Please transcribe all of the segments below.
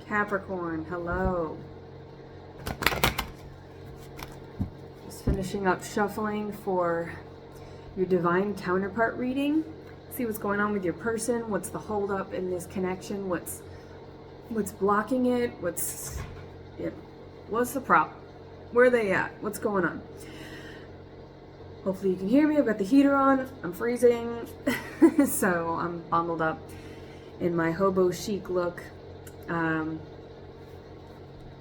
Capricorn, hello. Just finishing up shuffling for your divine counterpart reading. See what's going on with your person. What's the holdup in this connection? What's blocking it? What's the problem? Where are they at? What's going on? Hopefully you can hear me. I've got the heater on. I'm freezing. So I'm bundled up in my hobo chic look.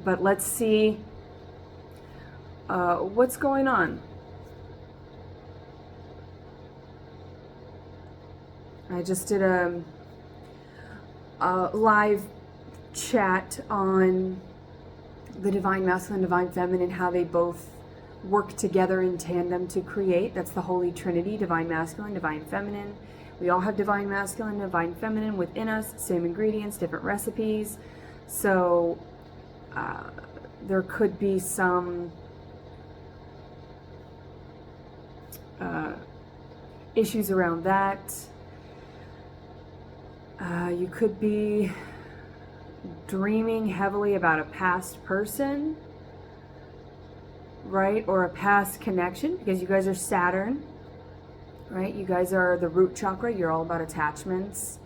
But let's see what's going on. I just did a live chat on the divine masculine, divine feminine, how they both work together in tandem to create. That's the Holy Trinity, divine masculine, divine feminine. We all have divine masculine, divine feminine within us, same ingredients, different recipes. So there could be some issues around that. You could be dreaming heavily about a past person, right? Or a past connection, because you guys are Saturn, right? You guys are the root chakra. You're all about attachments.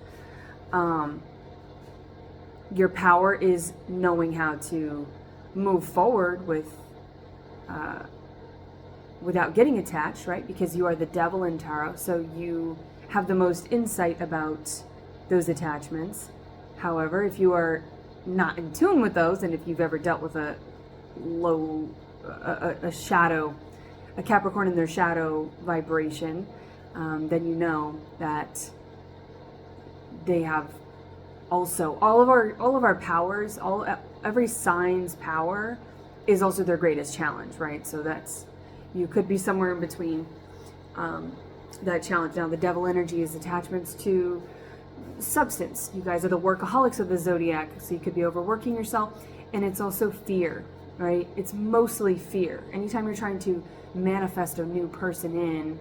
Your power is knowing how to move forward without getting attached, right? Because you are the devil in tarot, so you have the most insight about those attachments. However, if you are not in tune with those, and if you've ever dealt with a shadow, a Capricorn in their shadow vibration, then you know that they have also all of our powers, every sign's power is also their greatest challenge, right? So you could be somewhere in between that challenge. Now, the devil energy is attachments to substance. You guys are the workaholics of the zodiac, so you could be overworking yourself. And it's also fear, right? It's mostly fear. Anytime you're trying to manifest a new person in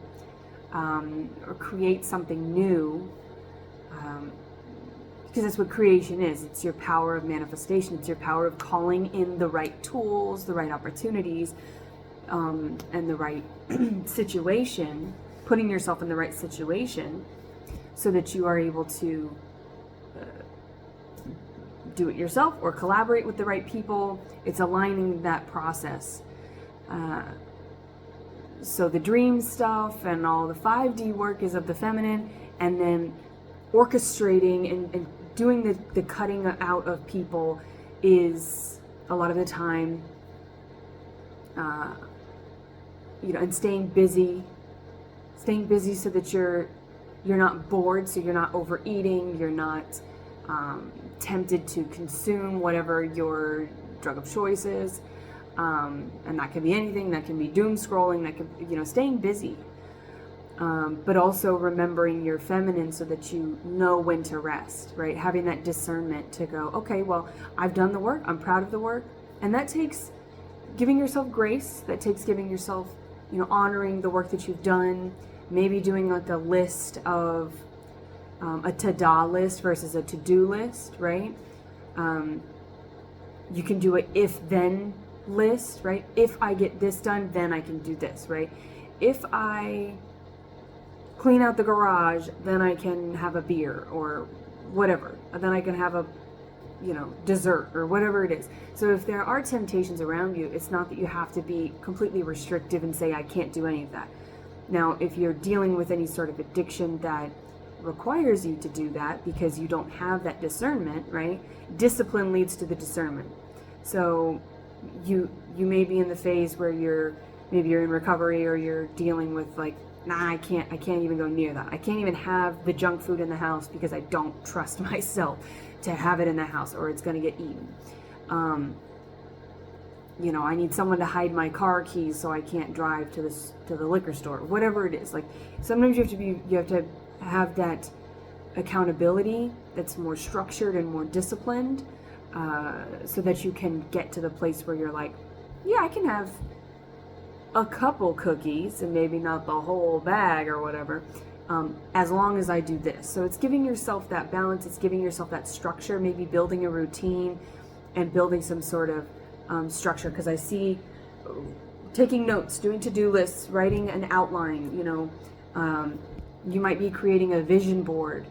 or create something new, because that's what creation is. It's your power of manifestation. It's your power of calling in the right tools, the right opportunities, and the right situation, putting yourself in the right situation so that you are able to do it yourself or collaborate with the right people. It's aligning that process. So the dream stuff and all the 5D work is of the feminine, and then orchestrating and doing the cutting out of people is a lot of the time, and staying busy so that you're not bored, so you're not overeating, you're not tempted to consume whatever your drug of choice is, and that can be anything. That can be doom scrolling, that can, staying busy, but also remembering your feminine so that you know when to rest, right? Having that discernment to go, okay, well, I've done the work, I'm proud of the work, and that takes giving yourself grace, that takes giving yourself, honoring the work that you've done, maybe doing like a list of a to-da list versus a to-do list, right? You can do a if-then list, right? If I get this done, then I can do this, right? If I clean out the garage, then I can have a beer or whatever. Then I can have a, dessert or whatever it is. So if there are temptations around you, it's not that you have to be completely restrictive and say, I can't do any of that. Now, if you're dealing with any sort of addiction that requires you to do that because you don't have that discernment, right? Discipline leads to the discernment. So you may be in the phase where maybe you're in recovery, or you're dealing with like, nah, I can't even go near that. I can't even have the junk food in the house because I don't trust myself to have it in the house, or it's going to get eaten. I need someone to hide my car keys so I can't drive to the liquor store, whatever it is. Like, sometimes you have to have that accountability that's more structured and more disciplined, so that you can get to the place where you're like, yeah, I can have a couple cookies and maybe not the whole bag or whatever, as long as I do this. So it's giving yourself that balance, it's giving yourself that structure, maybe building a routine, and building some sort of structure, because I see taking notes, doing to-do lists, writing an outline, you might be creating a vision board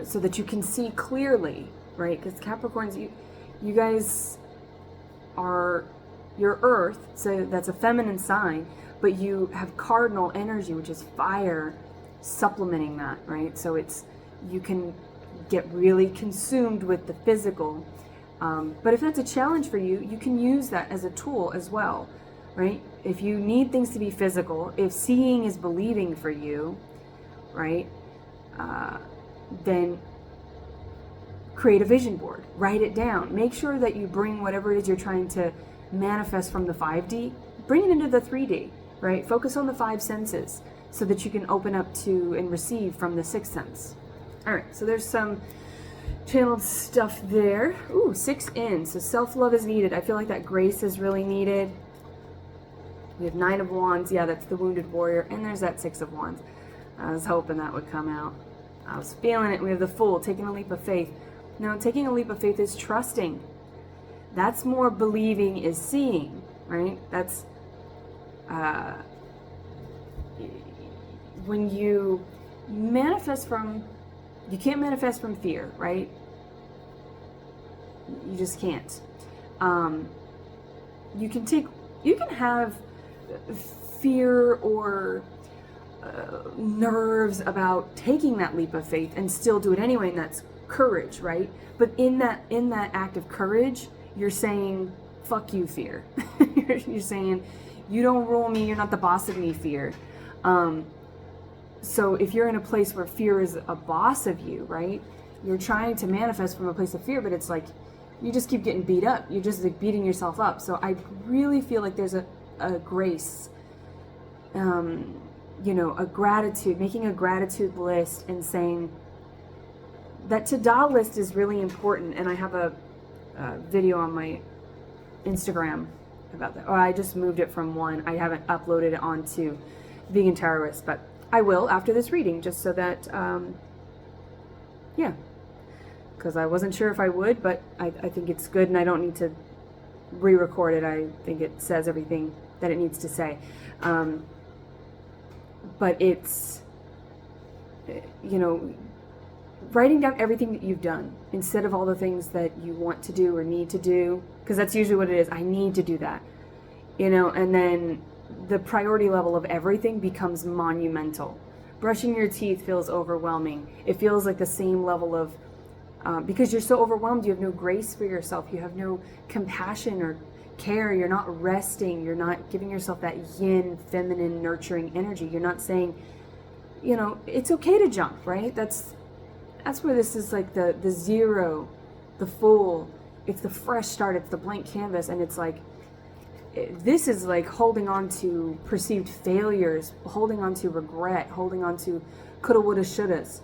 so that you can see clearly, right? Because Capricorns, you guys are your earth, so that's a feminine sign, but you have cardinal energy, which is fire, supplementing that, right? So you can get really consumed with the physical. But if that's a challenge for you, you can use that as a tool as well, right? If you need things to be physical, if seeing is believing for you, right, then create a vision board, write it down. Make sure that you bring whatever it is you're trying to manifest from the 5D, bring it into the 3D, right? Focus on the 5 senses so that you can open up to and receive from the 6th sense. All right, so there's some channeled stuff there. Ooh, 6 in, so self-love is needed. I feel like that grace is really needed. We have 9 of Wands, yeah, that's the wounded warrior, and there's that 6 of Wands. I was hoping that would come out. I was feeling it. We have the Fool, taking a leap of faith. Now, taking a leap of faith is trusting. That's more believing is seeing, right? That's when you manifest from, you can't manifest from fear, right? You just can't. You can have fear or nerves about taking that leap of faith and still do it anyway, and that's courage, right? But in that act of courage, you're saying, fuck you, fear. You're saying, you don't rule me, you're not the boss of me, fear. So if you're in a place where fear is a boss of you, right, you're trying to manifest from a place of fear, but it's like you just keep getting beat up. You're just like beating yourself up. So I really feel like there's a grace, a gratitude, making a gratitude list and saying that to-do list is really important. And I have a video on my Instagram about that. Or I just moved it from one. I haven't uploaded it onto Vegan Terrorist, but I will after this reading, just so that, yeah, because I wasn't sure if I would, but I think it's good and I don't need to re-record it. I think it says everything that it needs to say. But it's, writing down everything that you've done instead of all the things that you want to do or need to do, because that's usually what it is. I need to do that, and then the priority level of everything becomes monumental. Brushing your teeth feels overwhelming. It feels like the same level of, because you're so overwhelmed, you have no grace for yourself. You have no compassion or care. You're not resting. You're not giving yourself that yin, feminine, nurturing energy. You're not saying, it's okay to jump, right? That's where this is like the zero, the Fool. It's the fresh start. It's the blank canvas. And it's like, this is like holding on to perceived failures, holding on to regret, holding on to coulda, woulda, shouldas.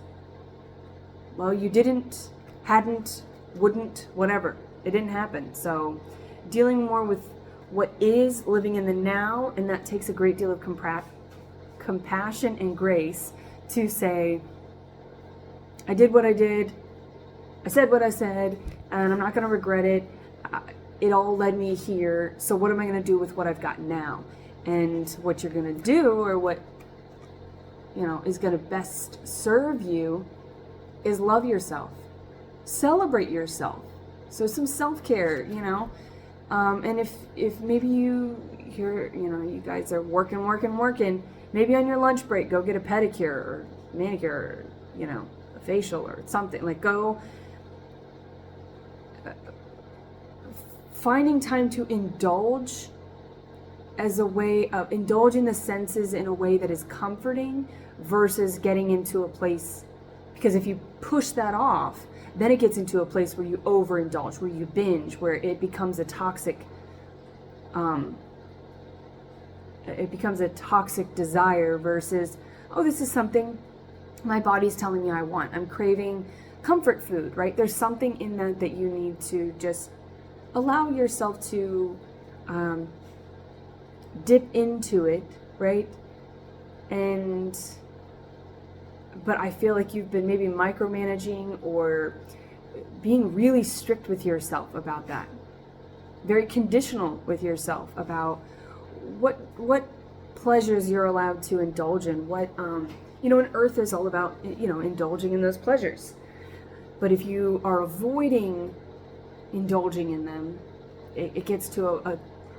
Well, you didn't, hadn't, wouldn't, whatever. It didn't happen. So dealing more with what is, living in the now, and that takes a great deal of compassion and grace to say, I did what I did, I said what I said, and I'm not going to regret it. It all led me here, so what am I going to do with what I've got now? And what you're going to do, or what is going to best serve you, is love yourself, celebrate yourself. So some self-care, and if maybe you guys are working, maybe on your lunch break, go get a pedicure or manicure, or, a facial or something. Like, go finding time to indulge as a way of indulging the senses in a way that is comforting versus getting into a place, because if you push that off, then it gets into a place where you overindulge, where you binge, where it becomes a toxic desire versus, oh, this is something my body's telling me I want. I'm craving comfort food, right? There's something in that you need to just allow yourself to dip into it, right? But I feel like you've been maybe micromanaging or being really strict with yourself about that. Very conditional with yourself about what pleasures you're allowed to indulge in. What, and Earth is all about, indulging in those pleasures. But if you are avoiding indulging in them, it gets to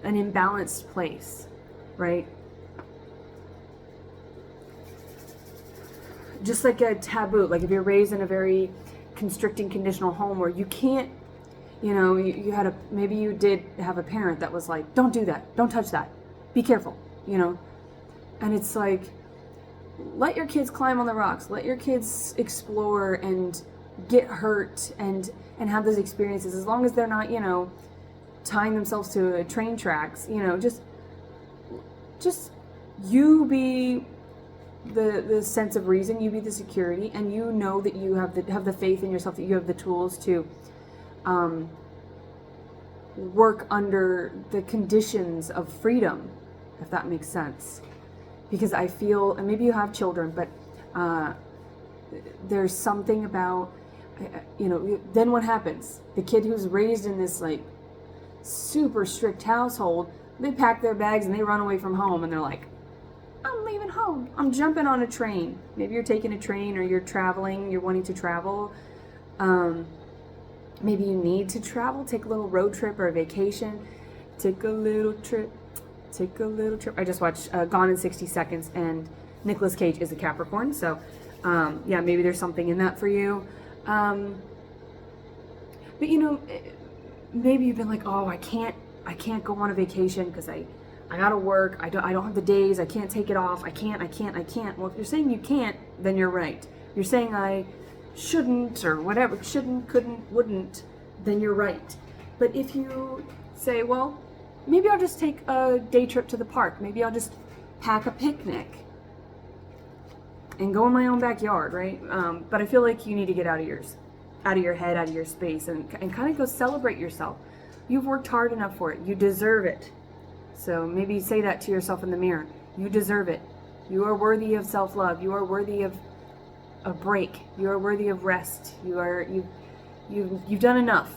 an imbalanced place, right? Just like a taboo, like if you're raised in a very constricting, conditional home where you can't, maybe you did have a parent that was like, don't do that, don't touch that, be careful, and it's like, let your kids climb on the rocks, let your kids explore and get hurt and have those experiences, as long as they're not, tying themselves to train tracks, just you be the sense of reason, you be the security, and you know that you have the faith in yourself, that you have the tools to work under the conditions of freedom, if that makes sense. Because I feel, and maybe you have children, but there's something about, then what happens? The kid who's raised in this like super strict household, they pack their bags and they run away from home, and they're like, I'm leaving home, I'm jumping on a train. Maybe you're taking a train, or you're traveling, you're wanting to travel. Maybe you need to travel, take a little road trip or a vacation. Take a little trip. I just watched Gone in 60 Seconds, and Nicolas Cage is a Capricorn, so maybe there's something in that for you. But maybe you've been like, oh, I can't go on a vacation because I gotta work, I don't have the days, I can't take it off, I can't. Well, if you're saying you can't, then you're right. If you're saying I shouldn't, or whatever, shouldn't, couldn't, wouldn't, then you're right. But if you say, well, maybe I'll just take a day trip to the park, maybe I'll just pack a picnic and go in my own backyard, right? But I feel like you need to get out of your head, out of your space, and kind of go celebrate yourself. You've worked hard enough for it. You deserve it. So maybe say that to yourself in the mirror. You deserve it. You are worthy of self-love. You are worthy of a break. You are worthy of rest. You've done enough,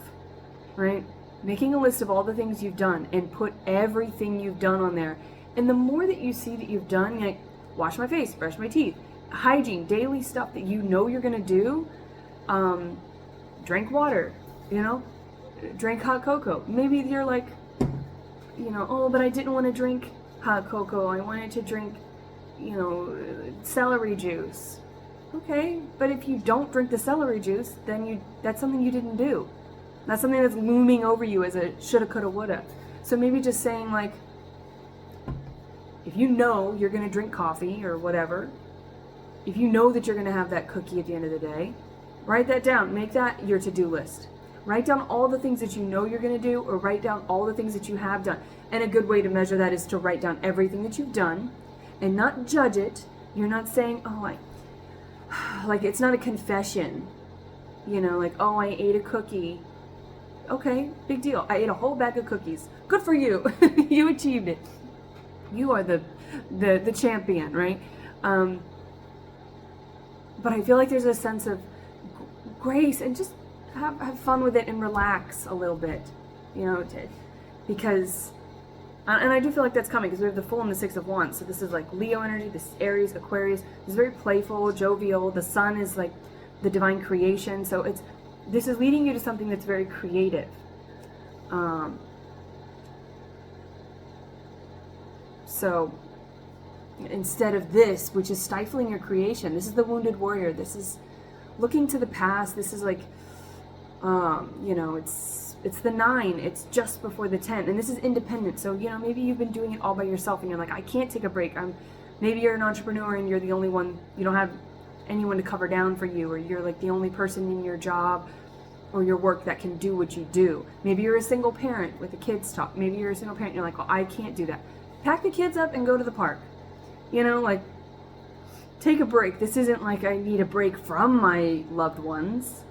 right? Making a list of all the things you've done and put everything you've done on there. And the more that you see that you've done, like wash my face, brush my teeth, hygiene, daily stuff that you know you're gonna do, drink water, drink hot cocoa. Maybe you're like, oh, but I didn't want to drink hot cocoa. I wanted to drink, celery juice. Okay, but if you don't drink the celery juice, then that's something you didn't do. That's something that's looming over you as a shoulda, coulda, woulda. So maybe just saying, like, if you know you're going to drink coffee or whatever, if you know that you're going to have that cookie at the end of the day, write that down. Make that your to-do list. Write down all the things that you know you're going to do, or write down all the things that you have done. And a good way to measure that is to write down everything that you've done and not judge it. You're not saying, oh, like it's not a confession, like, oh, I ate a cookie. Okay, big deal. I ate a whole bag of cookies. Good for you. You achieved it. You are the champion, right? But I feel like there's a sense of grace, and just have fun with it and relax a little bit, because, and I do feel like that's coming, because we have the Full and the Six of Wands. So this is like Leo energy, this Aries, Aquarius. It's very playful, jovial. The Sun is like the divine creation. So this is leading you to something that's very creative. So instead of this, which is stifling your creation, this is the wounded warrior. This is looking to the past. This is like, it's the 9. It's just before the 10, and this is independent. So maybe you've been doing it all by yourself, and you're like, I can't take a break. Maybe you're an entrepreneur and you're the only one. You don't have anyone to cover down for you, or you're like the only person in your job or your work that can do what you do. Maybe you're a single parent with the kids talk. Maybe you're a single parent and you're like, well, I can't do that. Pack the kids up and go to the park. Like, take a break. This isn't like I need a break from my loved ones,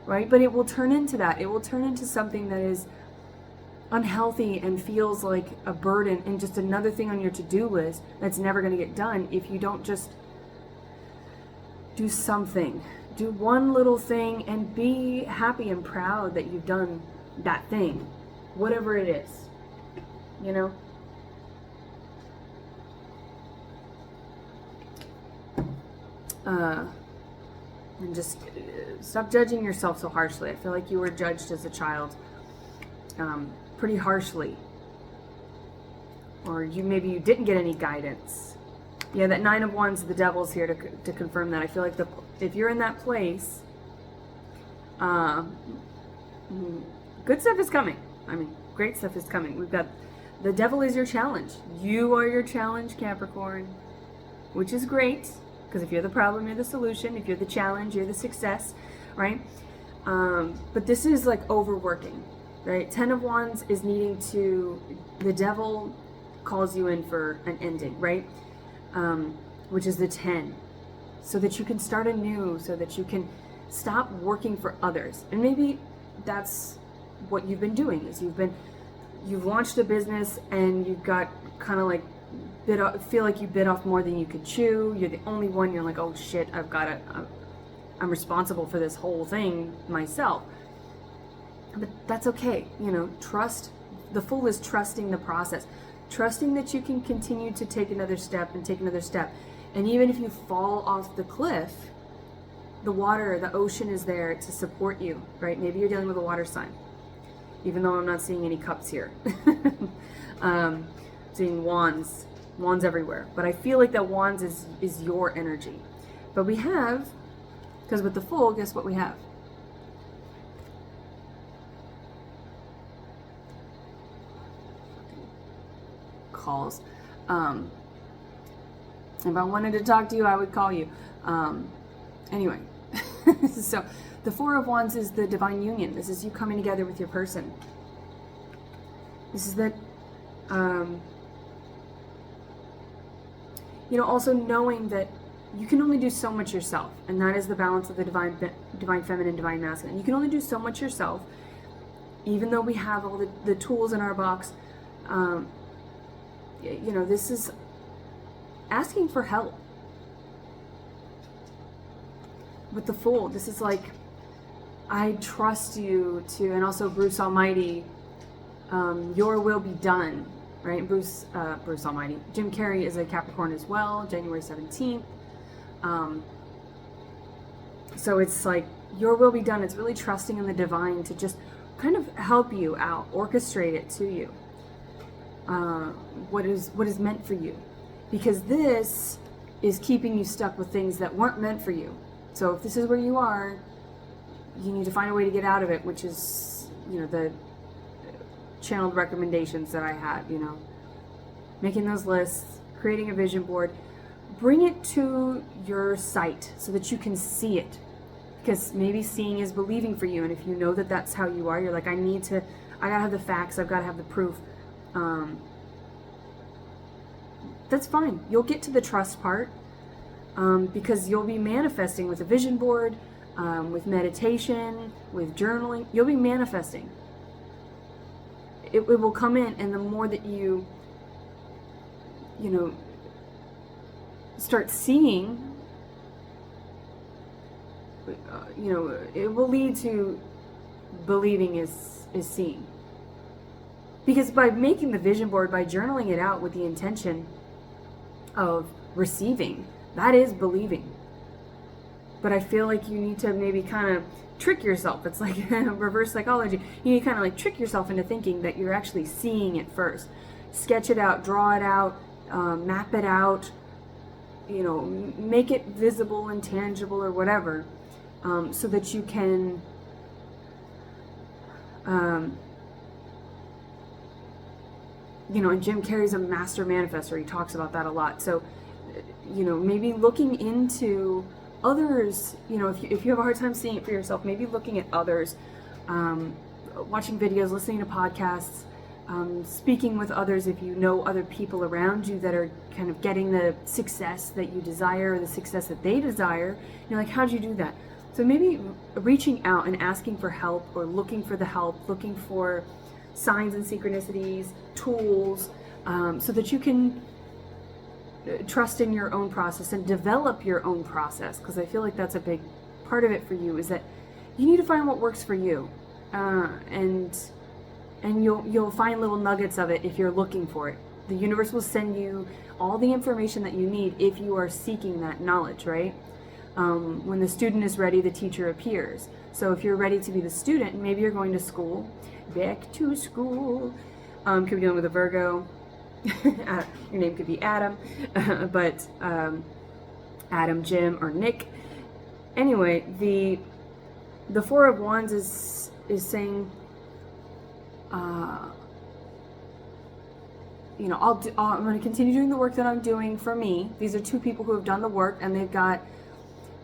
right? But it will turn into that. It will turn into something that is unhealthy and feels like a burden and just another thing on your to-do list that's never going to get done if you don't just do something. Do one little thing and be happy and proud that you've done that thing, whatever it is, you know? And just stop judging yourself so harshly. I feel like you were judged as a child pretty harshly. Or maybe you didn't get any guidance. Yeah, that 9 of Wands, the Devil's here to confirm that. I feel like if you're in that place, good stuff is coming. I mean, great stuff is coming. We've got the Devil is your challenge. You are your challenge, Capricorn, which is great. Because if you're the problem, you're the solution. If you're the challenge, you're the success, right? But this is like overworking, right? 10 of Wands is needing to, the Devil calls you in for an ending, right? Which is the 10. So that you can start anew, so that you can stop working for others. And maybe that's what you've been doing, is you've launched a business and you've got kind of like, feel like you bit off more than you could chew. You're the only one. You're like, oh shit, I'm responsible for this whole thing myself. But that's okay. You know, trust. The Fool is trusting the process, trusting that you can continue to take another step and take another step. And even if you fall off the cliff, the water, the ocean is there to support you, right? Maybe you're dealing with a water sign, even though I'm not seeing any cups here. Seeing wands everywhere, but I feel like that wands is your energy. But we have, because with the Fool, guess what we have? Calls. If I wanted to talk to you, I would call you. Anyway, so the 4 of Wands is the divine union. This is you coming together with your person. This is that you know, also knowing that you can only do so much yourself, and that is the balance of the divine feminine, divine masculine. You can only do so much yourself, even though we have all the tools in our box. You know, this is asking for help. With the Fool, this is like, I trust you to, and also Bruce Almighty, your will be done. Right, Bruce Almighty. Jim Carrey is a Capricorn as well, January 17th. So it's like, your will be done. It's really trusting in the divine to just kind of help you out, orchestrate it to you. What is meant for you. Because this is keeping you stuck with things that weren't meant for you. So if this is where you are, you need to find a way to get out of it, which is, you know, the channeled recommendations that I had, you know, making those lists, creating a vision board, bring it to your sight so that you can see it, because maybe seeing is believing for you. And if you know that that's how you are, you're like, I gotta have the facts, I've got to have the proof. That's fine. You'll get to the trust part, because you'll be manifesting with a vision board, with meditation, with journaling. You'll be manifesting. It will come in, and the more that you know, start seeing, you know, it will lead to believing is seeing. Because by making the vision board, by journaling it out with the intention of receiving, that is believing. But I feel like you need to maybe kind of trick yourself. It's like reverse psychology. You need to kind of like trick yourself into thinking that you're actually seeing it first. Sketch it out, draw it out, map it out, you know, make it visible and tangible or whatever, so that you can you know, and Jim Carrey's a master manifestor. He talks about that a lot. So, you know, maybe looking into others, you know, if you have a hard time seeing it for yourself, maybe looking at others, watching videos, listening to podcasts, speaking with others if you know other people around you that are kind of getting the success that you desire, or the success that they desire. You're like, how'd you do that? So maybe reaching out and asking for help, or looking for the help, looking for signs and synchronicities, tools, so that you can trust in your own process and develop your own process, because I feel like that's a big part of it for you is that you need to find what works for you, and you'll find little nuggets of it if you're looking for it. The universe will send you all the information that you need if you are seeking that knowledge, right? When the student is ready, the teacher appears. So if you're ready to be the student, maybe you're going to school, back to school. Could be dealing with a Virgo. Your name could be Adam, but Adam, Jim, or Nick. Anyway, the Four of Wands is saying, you know, I'm going to continue doing the work that I'm doing for me. These are two people who have done the work, and they've got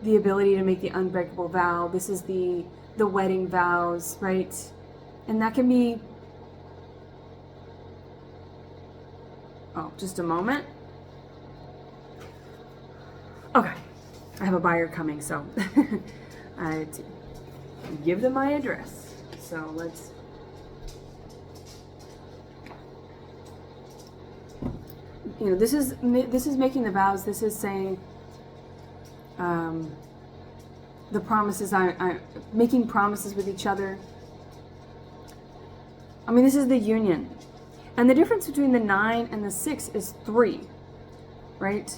the ability to make the unbreakable vow. This is the wedding vows, right? And that can be, oh, just a moment. Okay, I have a buyer coming, so I had to give them my address. So let's, you know, this is making the vows. This is saying, the promises, I'm making promises with each other. I mean, this is the union. And the difference between the 9 and the 6 is 3, right?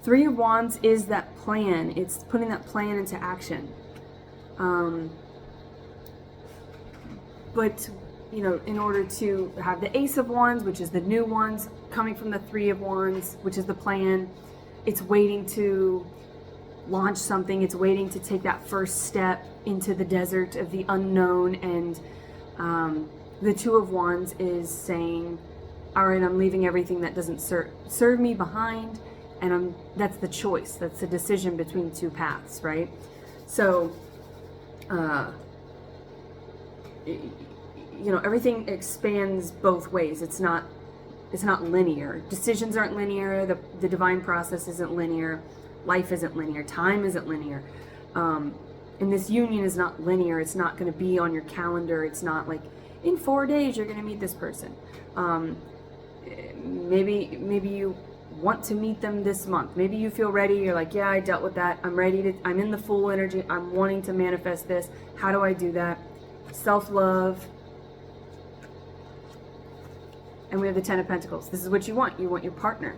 3 of Wands is that plan. It's putting that plan into action. But, you know, in order to have the Ace of Wands, which is the new ones, coming from the 3 of Wands, which is the plan, it's waiting to launch something. It's waiting to take that first step into the desert of the unknown. And the 2 of Wands is saying, all right, I'm leaving everything that doesn't serve me behind, and that's the choice. That's the decision between 2 paths, right? So, you know, everything expands both ways. It's not linear. Decisions aren't linear. The divine process isn't linear. Life isn't linear. Time isn't linear. And this union is not linear. It's not going to be on your calendar. It's not like, in 4 days you're going to meet this person. Maybe you want to meet them this month. Maybe you feel ready. You're like, yeah, I dealt with that. I'm in the full energy. I'm wanting to manifest this. How do I do that? Self-love. And we have the 10 of Pentacles. This is what you want. You want your partner,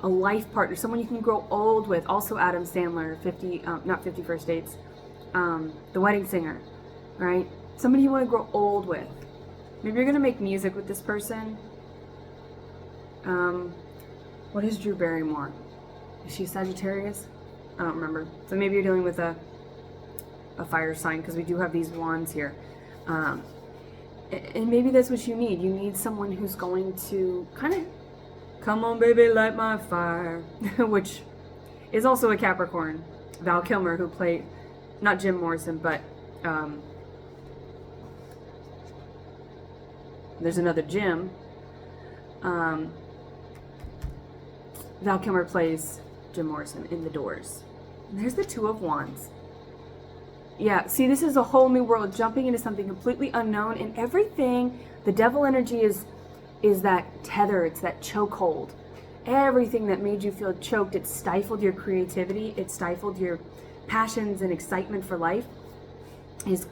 a life partner, someone you can grow old with. Also Adam Sandler, 50 First Dates, the wedding singer, right? Somebody you want to grow old with. Maybe you're going to make music with this person. What is Drew Barrymore? Is she Sagittarius? I don't remember. So maybe you're dealing with a fire sign, because we do have these wands here. And maybe that's what you need. You need someone who's going to kind of, come on baby, light my fire, which is also a Capricorn. Val Kilmer, who played, not Jim Morrison, but there's another Jim. Val Kilmer plays Jim Morrison in The Doors. And there's the 2 of Wands. Yeah, see, this is a whole new world, jumping into something completely unknown, and everything, the devil energy is that tether, it's that chokehold. Everything that made you feel choked, it stifled your creativity, it stifled your passions and excitement for life, is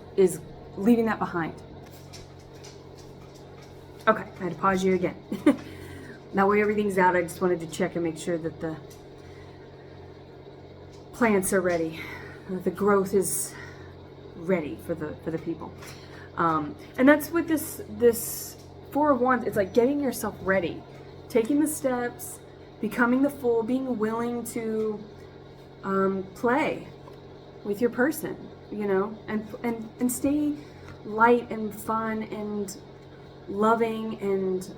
leaving that behind. Okay, I had to pause you again. That way everything's out. I just wanted to check and make sure that the plants are ready, that the growth is ready for the people. And that's what this 4 of Wands, it's like getting yourself ready, taking the steps, becoming the Fool, being willing to play with your person, you know, and stay light and fun and loving and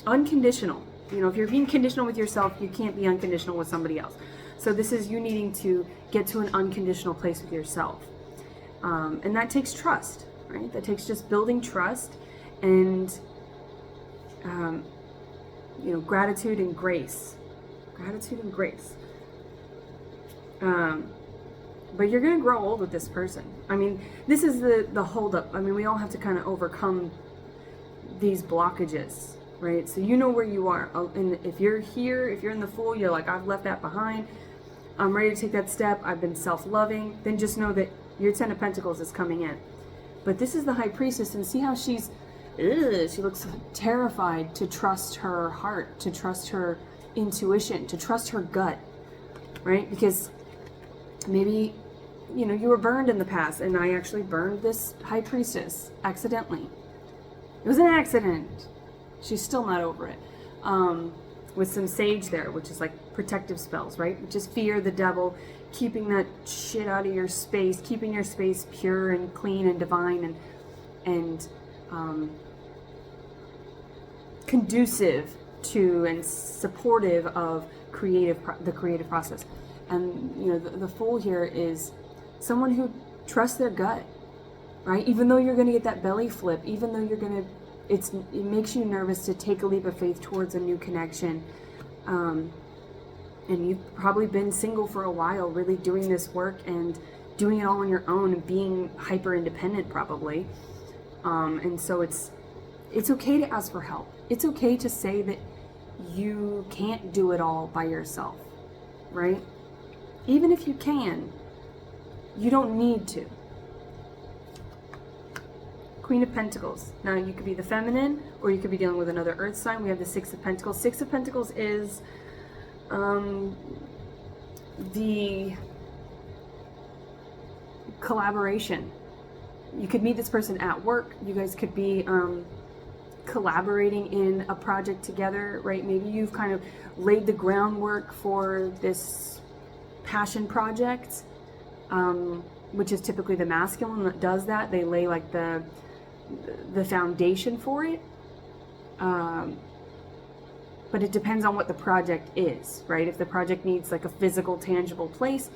unconditional. You know, if you're being conditional with yourself, you can't be unconditional with somebody else. So this is you needing to get to an unconditional place with yourself. And that takes trust, right? That takes just building trust and, you know, gratitude and grace. Gratitude and grace. But you're going to grow old with this person. I mean, this is the holdup. I mean, we all have to kind of overcome these blockages, right? So you know where you are. And if you're here, if you're in the Fool, you're like, I've left that behind. I'm ready to take that step. I've been self-loving. Then just know that your 10 of Pentacles is coming in. But this is the High Priestess, and see how she looks terrified to trust her heart, to trust her intuition, to trust her gut, right? Because maybe, you know, you were burned in the past, and I actually burned this High Priestess accidentally. It was an accident. She's still not over it. With some sage there, which is like protective spells, right? Which is fear, the devil, keeping that shit out of your space, keeping your space pure and clean and divine and conducive to and supportive of the creative process. And you know, the Fool here is someone who trusts their gut, right? Even though you're going to get that belly flip, even though you're going to, it makes you nervous to take a leap of faith towards a new connection. And you've probably been single for a while, really doing this work and doing it all on your own and being hyper independent probably. And so it's okay to ask for help. It's okay to say that you can't do it all by yourself, right? Even if you can, you don't need to. Queen of Pentacles. Now you could be the feminine, or you could be dealing with another earth sign. We have the Six of Pentacles. Six of Pentacles is the collaboration. You could meet this person at work. You guys could be collaborating in a project together, right? Maybe you've kind of laid the groundwork for this passion project, which is typically the masculine that does that. They lay like the foundation for it. But it depends on what the project is, right? If the project needs like a physical, tangible place,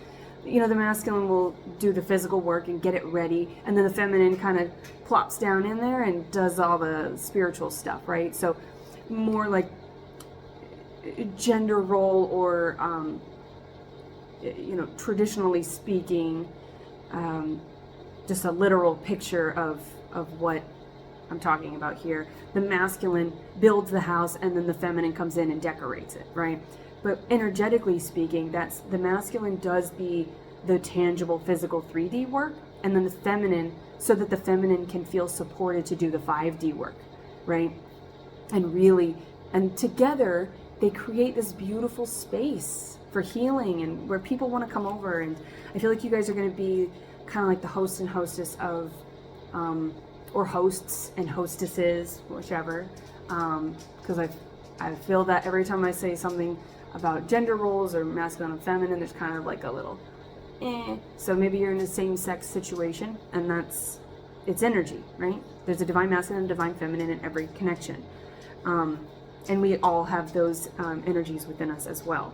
you know, the masculine will do the physical work and get it ready, and then the feminine kind of plops down in there and does all the spiritual stuff, right? So more like gender role, or you know, traditionally speaking, just a literal picture of what I'm talking about here. The masculine builds the house, and then the feminine comes in and decorates it, right? But energetically speaking, that's the masculine does the tangible physical 3D work, and then the feminine, so that the feminine can feel supported to do the 5D work, right? And together they create this beautiful space for healing, and where people want to come over. And I feel like you guys are going to be kind of like the host and hostess of or hosts and hostesses, whichever, because I feel that every time I say something about gender roles or masculine and feminine, there's kind of like a little so maybe you're in a same-sex situation, and it's energy, right? There's a divine masculine and divine feminine in every connection, and we all have those energies within us as well.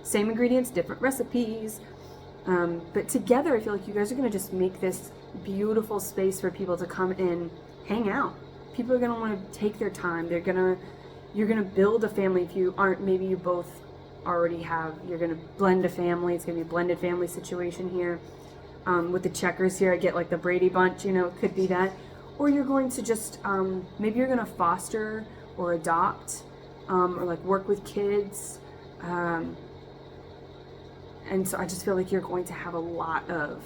Same ingredients, different recipes, but together I feel like you guys are going to just make this beautiful space for people to come in, hang out. People are going to want to take their time. You're going to build a family. If you aren't, maybe you both already have, you're going to blend a family. It's going to be a blended family situation here. With the checkers here, I get like the Brady Bunch, you know, it could be that. Or you're going to just, maybe you're going to foster or adopt, or like work with kids. And so I just feel like you're going to have a lot of,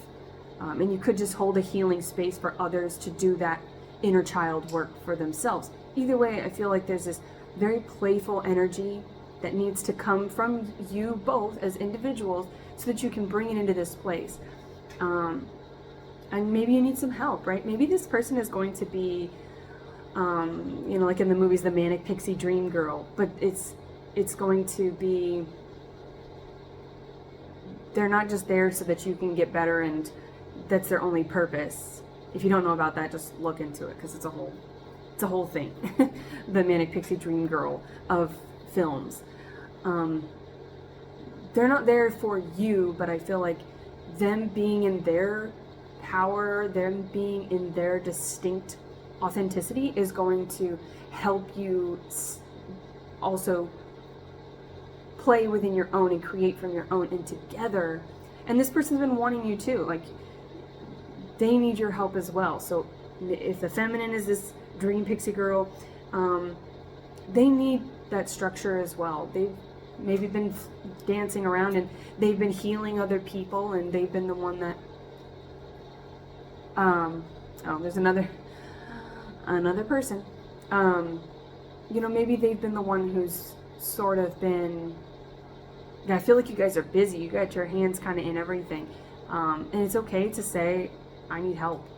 and you could just hold a healing space for others to do that inner child work for themselves. Either way, I feel like there's this very playful energy that needs to come from you both as individuals, so that you can bring it into this place. And maybe you need some help, right? Maybe this person is going to be, you know, like in the movies, the manic pixie dream girl, but it's going to be, they're not just there so that you can get better and that's their only purpose. If you don't know about that, just look into it, because it's a whole thing. The manic pixie dream girl of films. They're not there for you, but I feel like them being in their power, them being in their distinct authenticity is going to help you also play within your own and create from your own, and together. And this person's been wanting you too, like they need your help as well. So if the feminine is this dream pixie girl, they need that structure as well. maybe been dancing around, and they've been healing other people, and they've been the one that, oh, there's another person. You know, maybe they've been the one who's sort of been, I feel like you guys are busy. You got your hands kind of in everything. And it's okay to say, I need help.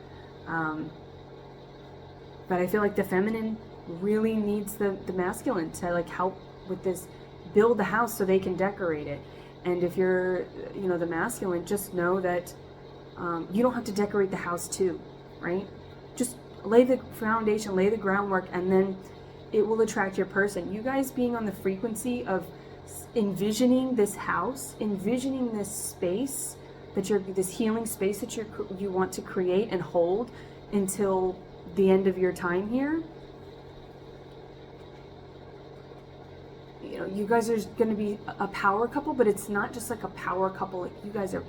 But I feel like the feminine really needs the masculine to like help with this, build the house so they can decorate it. And if you're, you know, the masculine, just know that you don't have to decorate the house too, right? Just lay the foundation, lay the groundwork, and then it will attract your person. You guys being on the frequency of envisioning this house, envisioning this space that you're, this healing space that you want to create and hold until the end of your time here. You know, you guys are going to be a power couple, but it's not just like a power couple. Like you guys are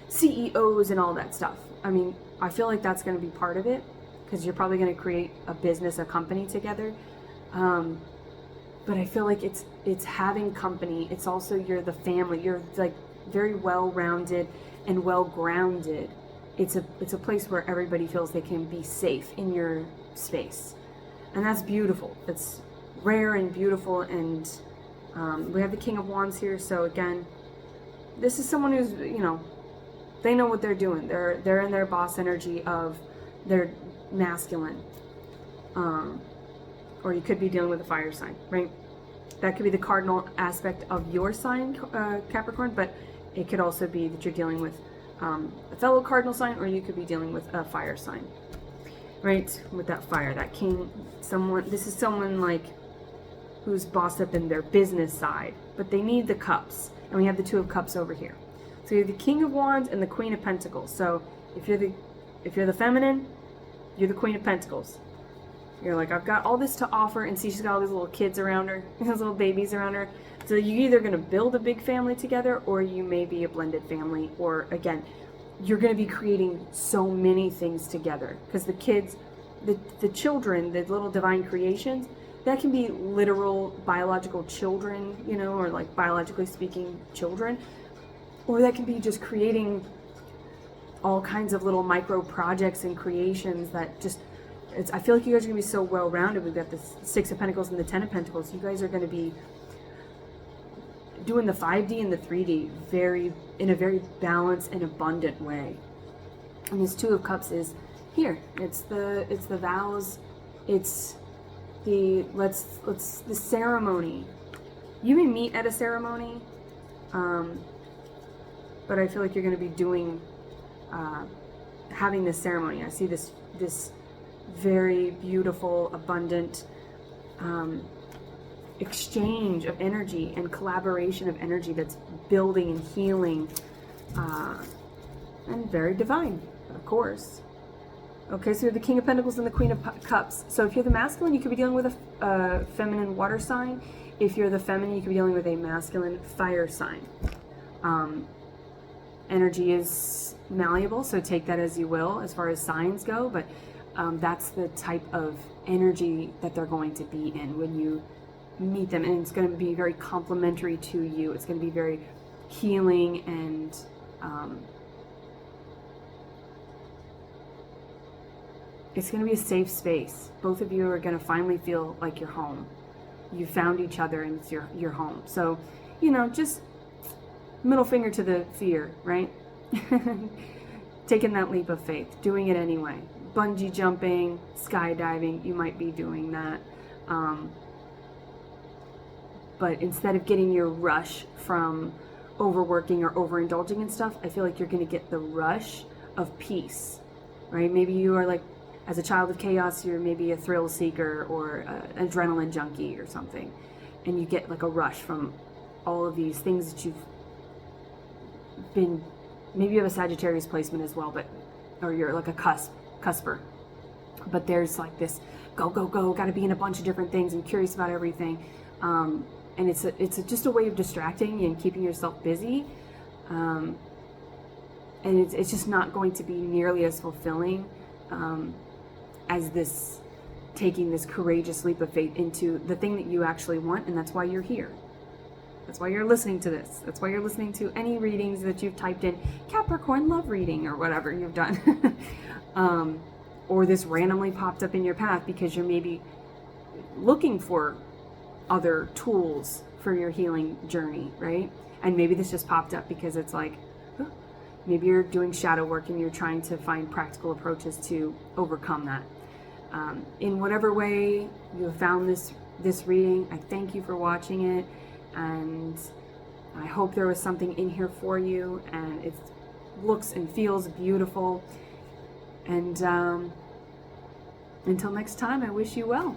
CEOs and all that stuff. I mean, I feel like that's going to be part of it, because you're probably going to create a business, a company together. But I feel like it's having company. It's also, you're the family. You're like very well-rounded and well-grounded. It's a place where everybody feels they can be safe in your space, and that's beautiful. It's rare and beautiful. And we have the King of Wands here. So again, this is someone who's, you know, they know what they're doing. They're in their boss energy of their masculine. Or you could be dealing with a fire sign, right? That could be the cardinal aspect of your sign, Capricorn, but it could also be that you're dealing with a fellow cardinal sign, or you could be dealing with a fire sign, right? With that fire, that king, someone, this is someone like who's bossed up in their business side, but they need the cups. And we have the Two of Cups over here. So you have the King of Wands and the Queen of Pentacles. So if you're the feminine, you're the Queen of Pentacles. You're like, I've got all this to offer, and see, she's got all these little kids around her, these little babies around her. So you're either going to build a big family together, or you may be a blended family, or again, you're going to be creating so many things together. Because the kids, the children, the little divine creations, that can be literal biological children, you know, or like biologically speaking children, or that can be just creating all kinds of little micro projects and creations that just, I feel like you guys are going to be so well-rounded. We've got the Six of Pentacles and the Ten of Pentacles. You guys are going to be doing the 5D and the 3D in a very balanced and abundant way. And this Two of Cups is here. It's the vows. It's the the ceremony. You may meet at a ceremony, but I feel like you're going to be doing having this ceremony. I see this very beautiful, abundant exchange of energy and collaboration of energy that's building and healing, and very divine, of course. Okay, so you're the King of Pentacles and the Queen of Cups. So if you're the masculine, you could be dealing with a feminine water sign. If you're the feminine, you could be dealing with a masculine fire sign. Energy is malleable, so take that as you will as far as signs go, but that's the type of energy that they're going to be in when you meet them, and it's going to be very complementary to you. It's going to be very healing, and it's going to be a safe space. Both of you are going to finally feel like you're home. You found each other, and it's your home. So, you know, just middle finger to the fear, right? Taking that leap of faith, doing it anyway. Bungee jumping, skydiving, you might be doing that. But instead of getting your rush from overworking or overindulging in stuff, I feel like you're going to get the rush of peace, right? Maybe you are like, as a child of chaos, you're maybe a thrill seeker or an adrenaline junkie or something. And you get like a rush from all of these things that you've been, maybe you have a Sagittarius placement as well, but, or you're like a cusper. But there's like this go, got to be in a bunch of different things and curious about everything. And it's just a way of distracting and keeping yourself busy. And it's just not going to be nearly as fulfilling as this, taking this courageous leap of faith into the thing that you actually want, and that's why you're here. That's why you're listening to this. That's why you're listening to any readings that you've typed in, Capricorn love reading or whatever you've done. Or this randomly popped up in your path because you're maybe looking for other tools for your healing journey, right? And maybe this just popped up because it's like, maybe you're doing shadow work and you're trying to find practical approaches to overcome that. In whatever way you have found this reading, I thank you for watching it, and I hope there was something in here for you, and it looks and feels beautiful. And until next time, I wish you well.